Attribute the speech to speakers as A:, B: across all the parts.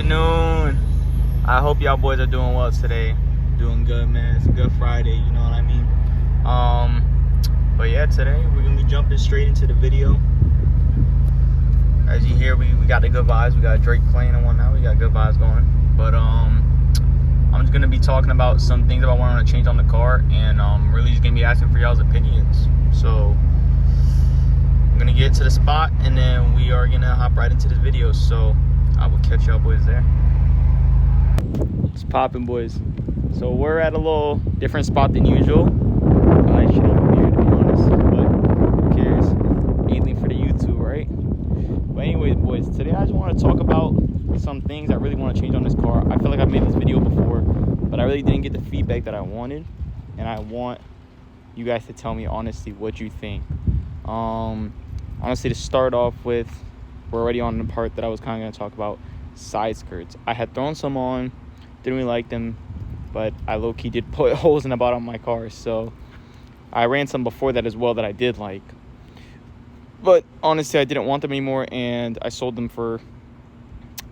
A: afternoon. I hope y'all boys are doing well today. Doing good, man. It's a good Friday, you know what I mean? But yeah, today we're gonna be jumping straight into the video. As you hear, we got the good vibes. We got Drake playing and whatnot. We got good vibes going. But I'm just gonna be talking about some things that I want to change on the car, and really just gonna be asking for y'all's opinions. So I'm gonna get to the spot, and then we are gonna hop right into this video. So I will catch y'all boys there. It's popping, boys. So we're at a little different spot than usual. I should have a beard, to be honest, but who cares? Anything for the YouTube, right? But anyway, boys, today I just want to talk about some things I really want to change on this car. I feel like I've made this video before, but I really didn't get the feedback that I wanted, and I want you guys to tell me honestly what you think. Honestly, to start off with, we're already on the part that I was kind of going to talk about, side skirts. I had thrown some on, didn't really like them, but I low-key did put holes in the bottom of my car, so I ran some before that as well that I did like. But honestly, I didn't want them anymore, and I sold them for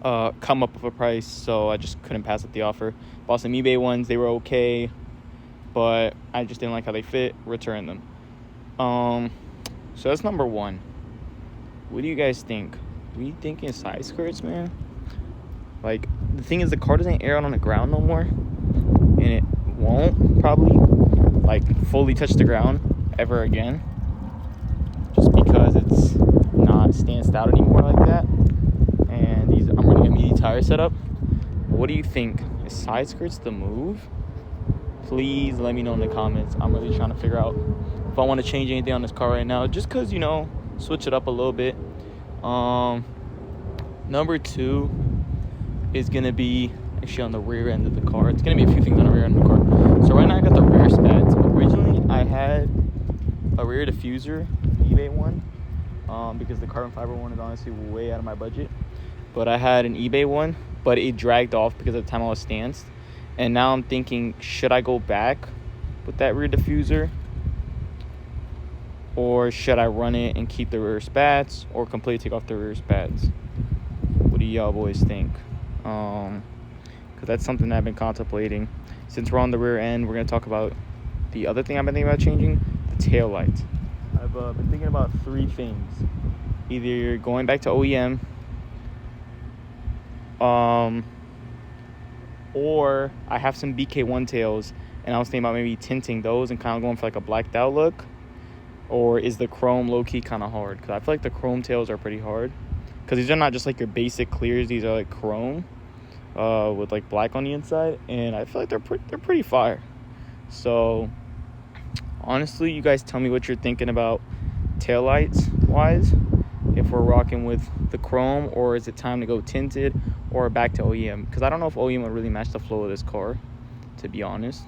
A: come up with a price, so I just couldn't pass up the offer. Bought some eBay ones. They were okay, but I just didn't like how they fit. Returned them. So that's number one. What do you guys think? What are you thinking side skirts, man? Like, the thing is, the car doesn't air out on the ground no more, and it won't probably like fully touch the ground ever again, just because it's not stanced out anymore like that. And I'm running a meaty tire setup. What do you think? Is side skirts the move? Please let me know in the comments. I'm really trying to figure out if I want to change anything on this car right now, just because, you know, switch it up a little bit. Number two is gonna be actually on the rear end of the car. It's gonna be a few things on the rear end of the car. So right now I got the rear spats. Originally I had a rear diffuser, eBay one, because the carbon fiber one is honestly way out of my budget. But I had an eBay one, but it dragged off because of the time I was stanced. And now I'm thinking, should I go back with that rear diffuser, or should I run it and keep the rear spats, or completely take off the rear spats? What do y'all boys think? Because that's something that I've been contemplating. Since we're on the rear end, we're going to talk about the other thing I've been thinking about changing, the tail lights. I've been thinking about three things. Either going back to OEM, or I have some BK1 tails, and I was thinking about maybe tinting those and kind of going for like a blacked out look. Or is the chrome low-key kind of hard? Because I feel like the chrome tails are pretty hard. Because these are not just like your basic clears. These are like chrome with like black on the inside. And I feel like they're pretty fire. So honestly, you guys tell me what you're thinking about taillights wise. If we're rocking with the chrome, or is it time to go tinted or back to OEM? Because I don't know if OEM would really match the flow of this car, to be honest.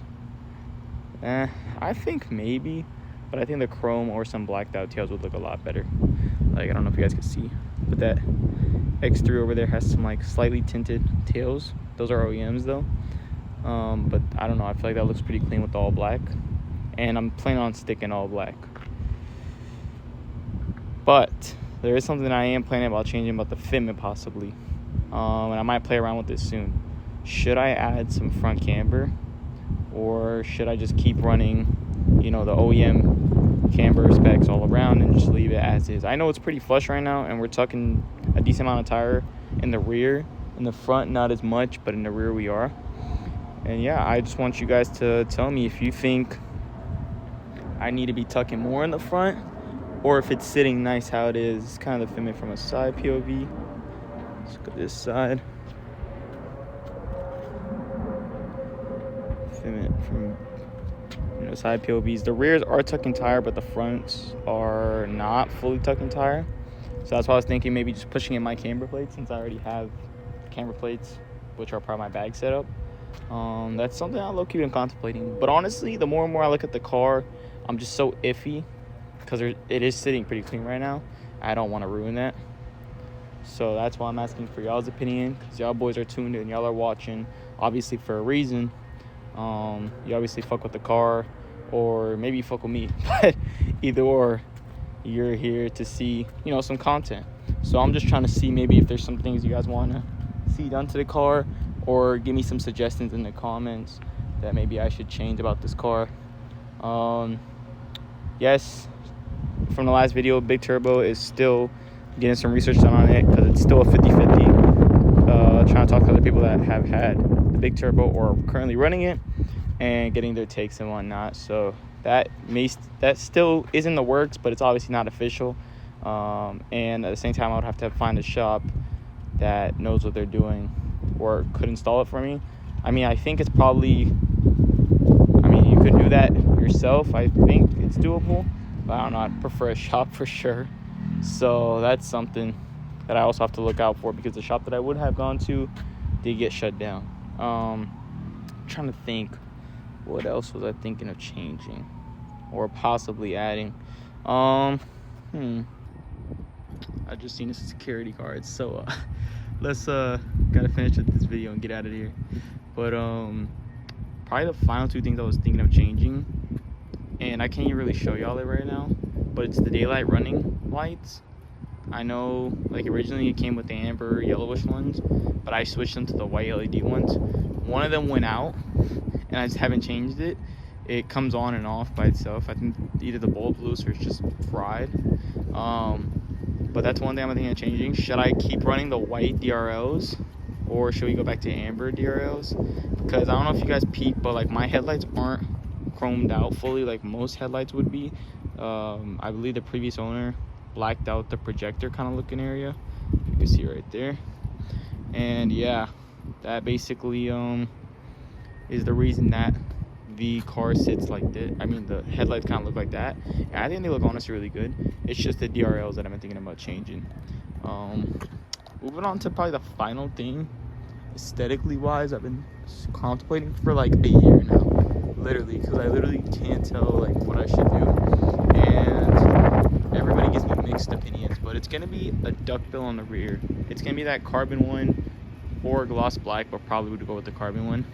A: I think maybe. But I think the chrome or some blacked out tails would look a lot better. Like, I don't know if you guys can see, but that X3 over there has some like slightly tinted tails. Those are OEMs though. But I don't know. I feel like that looks pretty clean with all black. And I'm planning on sticking all black. But there is something I am planning about changing about the fitment possibly. And I might play around with this soon. Should I add some front camber, or should I just keep running, you know, the OEM camber specs all around and just leave it as is? I know it's pretty flush right now, and we're tucking a decent amount of tire in the rear. In the front, not as much, but in the rear we are. And yeah, I just want you guys to tell me if you think I need to be tucking more in the front, or if it's sitting nice how it is. It's kind of the fitment from a side POV. Let's go this side. Fitment from, you know, side POVs. The rears are tucking tire, but the fronts are not fully tucking tire. So that's why I was thinking maybe just pushing in my camber plates, since I already have camber plates, which are part of my bag setup. That's something I low-key been contemplating. But honestly, the more and more I look at the car, I'm just so iffy, because it is sitting pretty clean right now. I don't want to ruin that. So that's why I'm asking for y'all's opinion, because y'all boys are tuned in, y'all are watching, obviously for a reason. You obviously fuck with the car, or maybe you fuck with me, but either or, you're here to see, you know, some content. So I'm just trying to see maybe if there's some things you guys want to see done to the car, or give me some suggestions in the comments that maybe I should change about this car. Yes, from the last video, big turbo is still getting some research done on it because it's still a 50-50. Trying to talk to other people that have had the big turbo or currently running it and getting their takes and whatnot. So that still is in the works, but it's obviously not official. And at the same time, I would have to find a shop that knows what they're doing or could install it for me. I mean, I think it's probably, I mean, you could do that yourself. I think it's doable, but I don't know. I'd prefer a shop for sure. So that's something that I also have to look out for, because the shop that I would have gone to did get shut down. I'm trying to think, what else was I thinking of changing or possibly adding? I just seen a security guard, so let's gotta finish with this video and get out of here. But probably the final two things I was thinking of changing, and I can't even really show y'all it right now, but it's the daylight running lights. I know, like, originally it came with the amber yellowish ones, but I switched them to the white LED ones. One of them went out, and I just haven't changed it. It comes on and off by itself. I think either the bulb's loose or it's just fried. But that's one thing I'm thinking of changing. Should I keep running the white DRLs, or should we go back to amber DRLs? Because I don't know if you guys peep, but like my headlights aren't chromed out fully like most headlights would be. I believe the previous owner blacked out the projector kind of looking area. You can see right there. And yeah, that basically is the reason that the car sits like this. I mean, the headlights kind of look like that. And I think they look honestly really good. It's just the DRLs that I've been thinking about changing. Moving on to probably the final thing, aesthetically wise, I've been contemplating for like a year now, literally, because I literally can't tell like what I should do, and everybody gives me mixed opinions. But it's gonna be a duckbill on the rear. It's gonna be that carbon one or gloss black, but probably would go with the carbon one,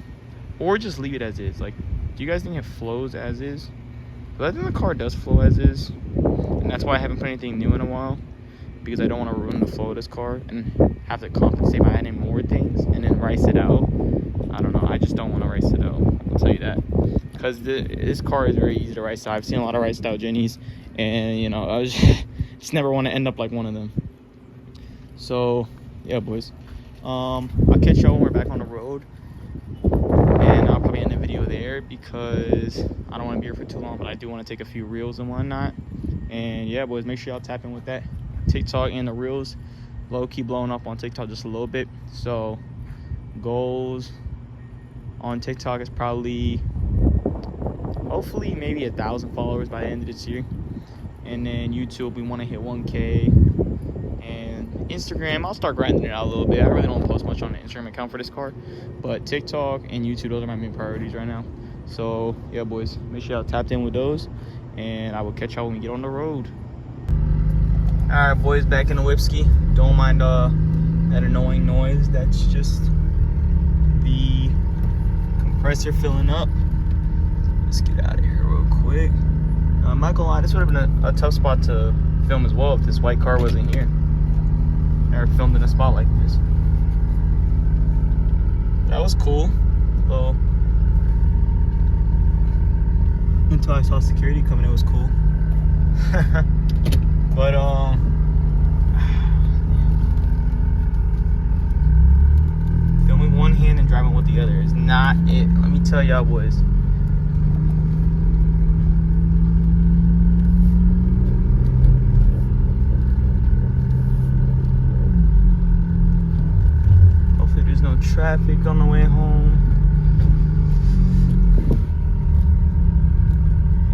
A: or just leave it as is. Like, do you guys think it flows as is? But I think the car does flow as is, and that's why I haven't put anything new in a while, because I don't want to ruin the flow of this car and have to compensate by adding more things and then rice it out. I don't know. I just don't want to rice it out. I'll tell you that, because this car is very easy to rice out. I've seen a lot of riced out Jennies, and you know, I just never want to end up like one of them. So yeah, boys. I'll catch y'all when we're back on the road, and I'll probably end the video there because I don't want to be here for too long, but I do want to take a few reels and whatnot. And yeah, boys, make sure y'all tap in with that TikTok and the reels. Low-key blowing up on TikTok just a little bit, so goals on TikTok is probably, hopefully, maybe 1,000 followers by the end of this year. And then YouTube, we want to hit 1K. And Instagram, I'll start grinding it out a little bit. I really don't post much on the Instagram account for this car, but TikTok and YouTube, those are my main priorities right now. So yeah, boys, make sure y'all tapped in with those, and I will catch y'all when we get on the road. All right, boys, back in the Whipski. Don't mind that annoying noise. That's just the compressor filling up. Let's get out of here real quick. I'm not gonna lie, this would have been a tough spot to film as well if this white car wasn't here. Never filmed in a spot like this. That was cool. Well, until I saw security coming, it was cool. But filming one hand and driving with the other is not it. Let me tell y'all, boys. Hopefully there's no traffic on the way home.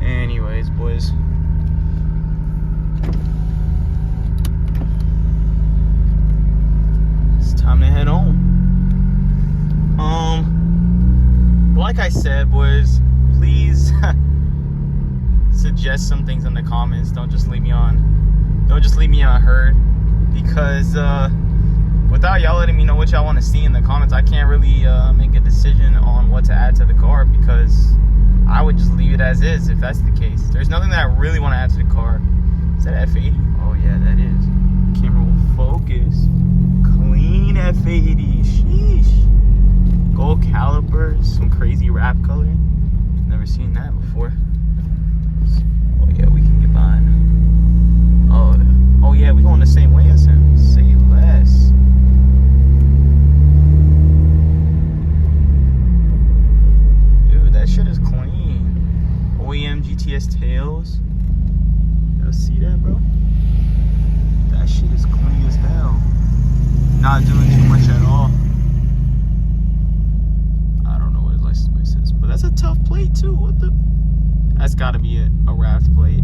A: Anyways, boys. Time to head home. Like I said, boys, please suggest some things in the comments. Don't just leave me on herd, because without y'all letting me know what y'all want to see in the comments, I can't really make a decision on what to add to the car, because I would just leave it as is if that's the case. There's nothing that I really want to add to the car. Is that F80? Oh yeah, that is. Camera will focus. Clean. clean F80. Sheesh. Gold calipers, some crazy wrap color. Never seen that before. Oh yeah, we can get behind. Oh yeah, we going the same way as him. Say less. Dude, that shit is clean. OEM GTS tails. Y'all see that, bro? That shit is clean as hell. Not doing too much at all. I don't know what his license plate says, but that's a tough plate too. What the? That's gotta be a raft plate.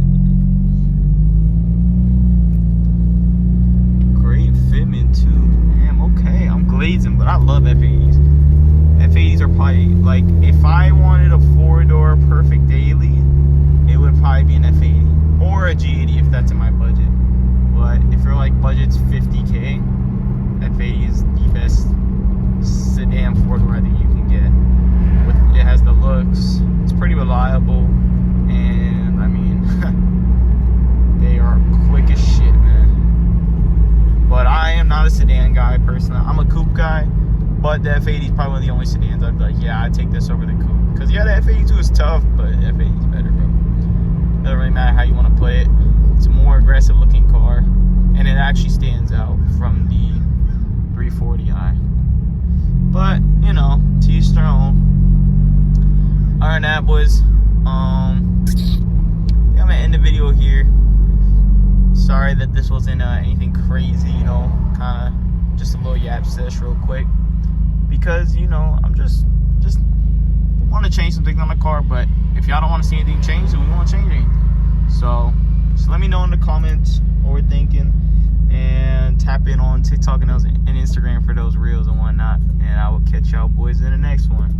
A: Great fitment too. Damn, okay. I'm glazing, but I love F80s. F80s are probably, like, if I wanted a 4-door perfect daily, it would probably be an F80 or a G80 if that's in my budget. But if your like budget's 50K, F80 is the best sedan 4-door I think you can get. It has the looks, it's pretty reliable, and I mean, they are quick as shit, man. But I am not a sedan guy personally. I'm a coupe guy, but the F80 is probably one of the only sedans I'd be like, yeah, I'd take this over the coupe. Because yeah, the F82 is tough, but F80 is better, bro. Doesn't really matter how you want to put it. It's a more aggressive looking car, and it actually stands out from the 340i. But, you know, to each their own. Alright, that boys. I'm gonna end the video here. Sorry that this wasn't anything crazy, you know, kind of just a little yap sesh real quick. Because, you know, I'm just want to change some things on the car, but if y'all don't want to see anything change, then we won't change anything. So, just let me know in the comments what we're thinking, and tap in on TikTok and Instagram for those reels and whatnot. And I will catch y'all boys in the next one.